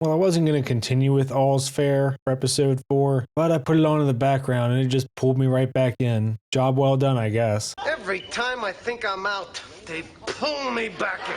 Well, I wasn't going to continue with All's Fair for episode 4, but I put it on in the background and it just pulled me right back in. Job well done, I guess. Every time I think I'm out, they pull me back in.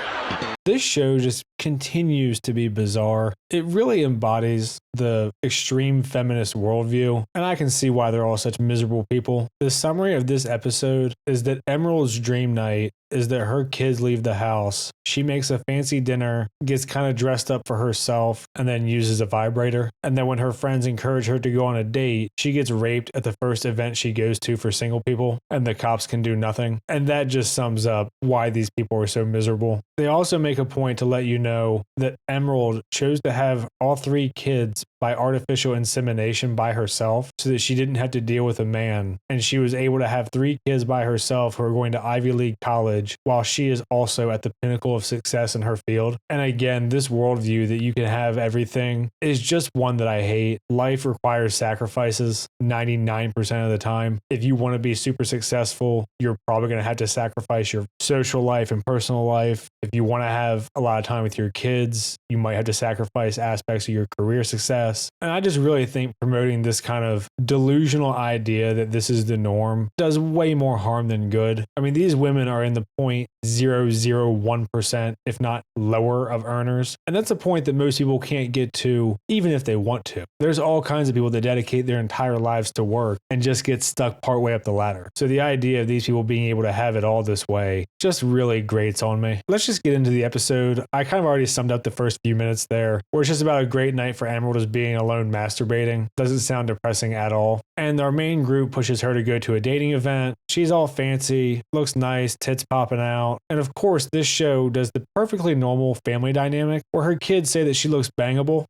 This show just continues to be bizarre. It really embodies the extreme feminist worldview, and I can see why they're all such miserable people. The summary of this episode is that Emerald's dream night is that her kids leave the house. She makes a fancy dinner, gets kind of dressed up for herself, and then uses a vibrator. And then when her friends encourage her to go on a date, she gets raped at the first event she goes to for single people, and the cops can do nothing. And that just sums up why these people are so miserable. They also make a point to let you know that Emerald chose to have all 3 kids by artificial insemination by herself so that she didn't have to deal with a man. And she was able to have 3 kids by herself who are going to Ivy League college while she is also at the pinnacle of success in her field. And again, this worldview that you can have everything is just one that I hate. Life requires sacrifices 99% of the time. If you want to be super successful, you're probably going to have to sacrifice your social life and personal life. If you want to have a lot of time with your kids, you might have to sacrifice aspects of your career success. And I just really think promoting this kind of delusional idea that this is the norm does way more harm than good. I mean, these women are in the 0.001%, if not lower, of earners. And that's a point that most people can't get to, even if they want to. There's all kinds of people that dedicate their entire lives to work and just get stuck partway up the ladder. So the idea of these people being able to have it all this way just really grates on me. Let's just get into the episode. I kind of already summed up the first few minutes there, where it's just about a great night for Emerald as being alone masturbating. Doesn't sound depressing at all. And our main group pushes her to go to a dating event. She's all fancy, looks nice, tits popping out. And of course, this show does the perfectly normal family dynamic where her kids say that she looks bangable.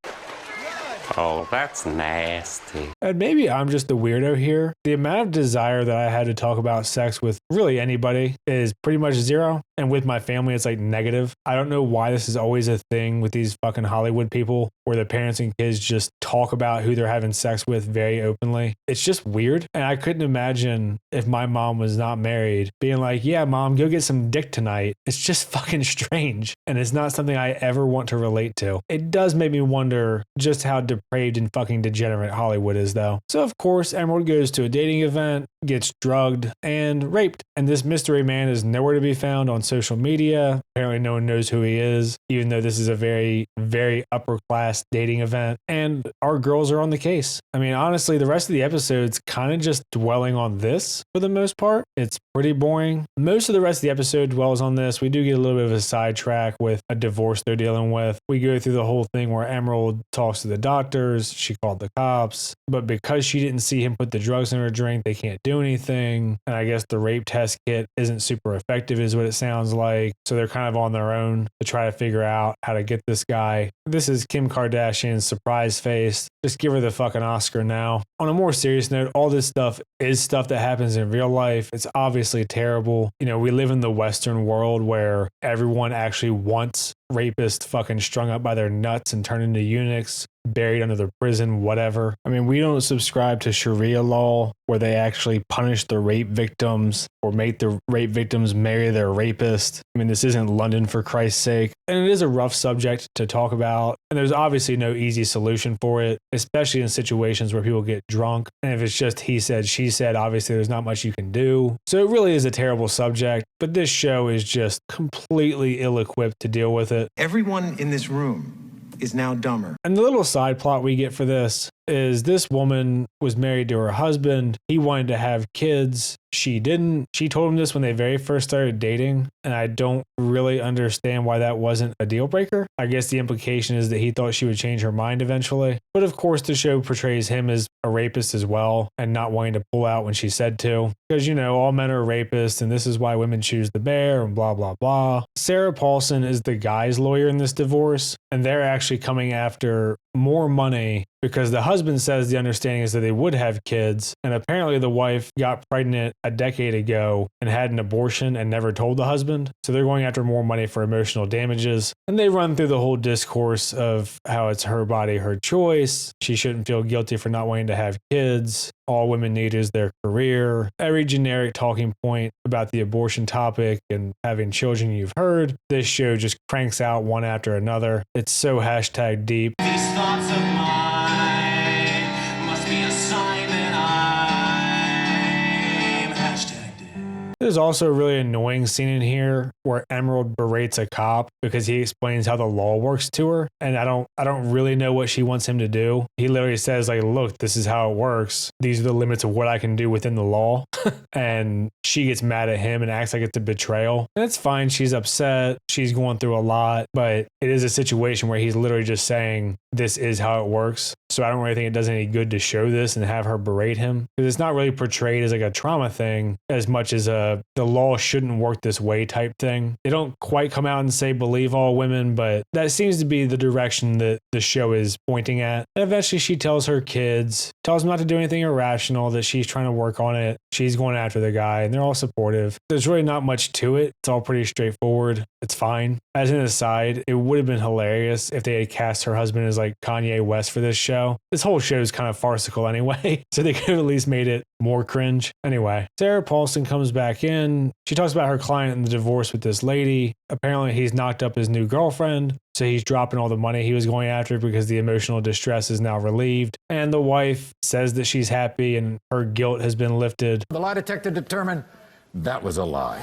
Oh, that's nasty. And maybe I'm just the weirdo here. The amount of desire that I had to talk about sex with really anybody is pretty much zero. And with my family, it's like negative. I don't know why this is always a thing with these fucking Hollywood people where the parents and kids just talk about who they're having sex with very openly. It's just weird. And I couldn't imagine if my mom was not married being like, yeah, mom, go get some dick tonight. It's just fucking strange. And it's not something I ever want to relate to. It does make me wonder just how depraved and fucking degenerate Hollywood is, though. So, of course, Emerald goes to a dating event, gets drugged, and raped. And this mystery man is nowhere to be found on social media. Apparently, no one knows who he is, even though this is a very, very upper class dating event. And our girls are on the case. I mean, honestly, the rest of the episode's kind of just dwelling on this for the most part. It's pretty boring. Most of the rest of the episode dwells on this. We do get a little bit of a sidetrack with a divorce they're dealing with. We go through the whole thing where Emerald talks to the doctors. She called the cops, but because she didn't see him put the drugs in her drink, they can't do anything. And I guess the rape test kit isn't super effective is what it sounds like. So they're kind of on their own to try to figure out how to get this guy. This is Kim Kardashian's surprise face. Just give her the fucking Oscar now. On a more serious note, all this stuff is stuff that happens in real life. It's obviously terrible. You know, we live in the Western world where everyone actually wants rapists fucking strung up by their nuts and turned into eunuchs, buried under the prison, whatever. I mean, we don't subscribe to Sharia law where they actually punish the rape victims or make the rape victims marry their rapist. I mean, this isn't London, for Christ's sake. And it is a rough subject to talk about. And there's obviously no easy solution for it, especially in situations where people get drunk. And if it's just he said, she said, obviously there's not much you can do. So it really is a terrible subject, but this show is just completely ill-equipped to deal with it. Everyone in this room is now dumber. And the little side plot we get for this is this woman was married to her husband. He wanted to have kids. She didn't. She told him this when they very first started dating, and I don't really understand why that wasn't a deal breaker. I guess the implication is that he thought she would change her mind eventually. But of course, the show portrays him as a rapist as well and not wanting to pull out when she said to. Because, you know, all men are rapists, and this is why women choose the bear, and blah, blah, blah. Sarah Paulson is the guy's lawyer in this divorce, and they're actually coming after more money because the husband says the understanding is that they would have kids, and apparently the wife got pregnant a decade ago and had an abortion and never told the husband. So they're going after more money for emotional damages. And they run through the whole discourse of how it's her body, her choice. She shouldn't feel guilty for not wanting to have kids. All women need is their career. Every generic talking point about the abortion topic and having children you've heard. This show just cranks out one after another. It's so hashtag deep. These thoughts of mine must be a sign that I'm hashtag dead. There's also a really annoying scene in here where Emerald berates a cop because he explains how the law works to her, and I don't really know what she wants him to do. He literally says like, look, this is how it works. These are the limits of what I can do within the law. And she gets mad at him and acts like it's a betrayal. And it's fine. She's upset. She's going through a lot, but it is a situation where he's literally just saying this is how it works. So I don't really think it does any good to show this and have her berate him, because it's not really portrayed as like a trauma thing as much as the law shouldn't work this way type thing. They don't quite come out and say believe all women, but that seems to be the direction that the show is pointing at. And eventually she tells her kids, tells them not to do anything irrational, that she's trying to work on it. She's going after the guy and they're all supportive. There's really not much to it. It's all pretty straightforward. It's fine. As an aside, it would have been hilarious if they had cast her husband as like Kanye West for this show. This whole show is kind of farcical anyway, so they could have at least made it more cringe. Anyway, Sarah Paulson comes back in. She talks about her client and the divorce with this lady. Apparently he's knocked up his new girlfriend, so he's dropping all the money he was going after because the emotional distress is now relieved. And the wife says that she's happy and her guilt has been lifted. The lie detector determined that was a lie.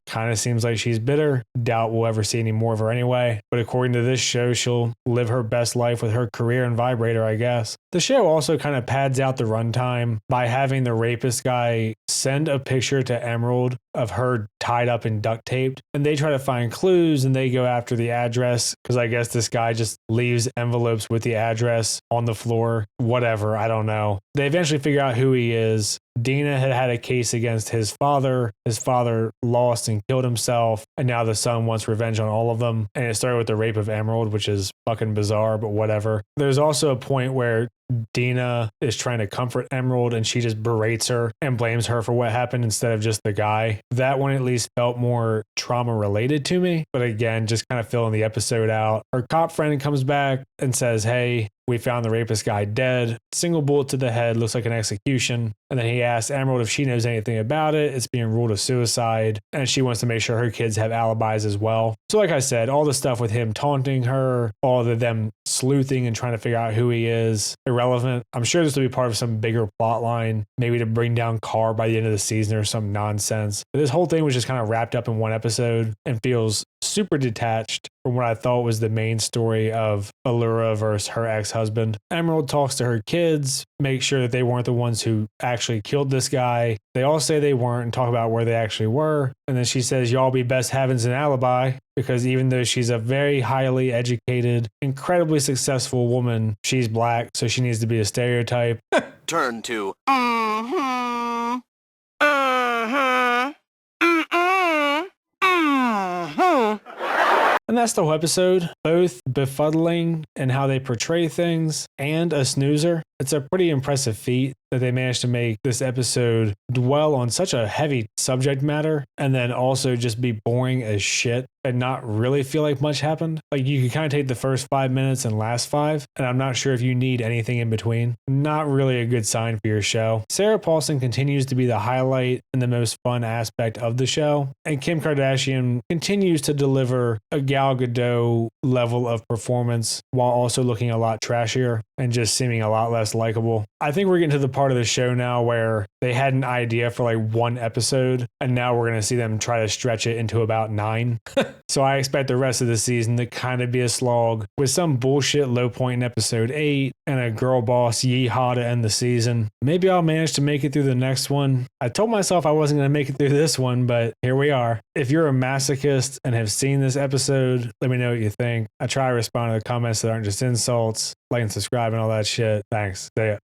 Kind of seems like she's bitter. Doubt we'll ever see any more of her anyway. But according to this show, she'll live her best life with her career and vibrator, I guess. The show also kind of pads out the runtime by having the rapist guy send a picture to Emerald of her tied up and duct taped. And they try to find clues and they go after the address because I guess this guy just leaves envelopes with the address on the floor. Whatever, I don't know. They eventually figure out who he is. Dina had a case against his father. His father lost and killed himself, and now the son wants revenge on all of them. And it started with the rape of Emerald, which is fucking bizarre, but whatever. There's also a point where Dina is trying to comfort Emerald and she just berates her and blames her for what happened instead of just the guy. That one at least felt more trauma related to me, but again, just kind of filling the episode out. Her cop friend comes back and says, hey, we found the rapist guy dead. Single bullet to the head, looks like an execution. And then he asks Emerald if she knows anything about it. It's being ruled a suicide. And she wants to make sure her kids have alibis as well. So like I said, all the stuff with him taunting her, all of them sleuthing and trying to figure out who he is, irrelevant. I'm sure this will be part of some bigger plot line, maybe to bring down Carr by the end of the season or some nonsense. But this whole thing was just kind of wrapped up in one episode and feels super detached from what I thought was the main story of Allura versus her ex-husband. Emerald talks to her kids, make sure that they weren't the ones who actually killed this guy. They all say they weren't and talk about where they actually were. And then she says, y'all be best having an alibi, because even though she's a very highly educated, incredibly successful woman, she's black, so she needs to be a stereotype. Turn to And that's the whole episode, both befuddling in how they portray things and a snoozer. It's a pretty impressive feat that they managed to make this episode dwell on such a heavy subject matter and then also just be boring as shit and not really feel like much happened. Like you could kind of take the first 5 minutes and last 5, and I'm not sure if you need anything in between. Not really a good sign for your show. Sarah Paulson continues to be the highlight and the most fun aspect of the show, and Kim Kardashian continues to deliver a Gal Gadot level of performance while also looking a lot trashier and just seeming a lot less likable. I think we're getting to the part of the show now where they had an idea for like one episode and now we're going to see them try to stretch it into about 9. So I expect the rest of the season to kind of be a slog with some bullshit low point in episode 8 and a girl boss yeehaw to end the season. Maybe I'll manage to make it through the next one. I told myself I wasn't going to make it through this one, but here we are. If you're a masochist and have seen this episode, let me know what you think. I try to respond to the comments that aren't just insults. Like and subscribe and all that shit. Thanks. See ya.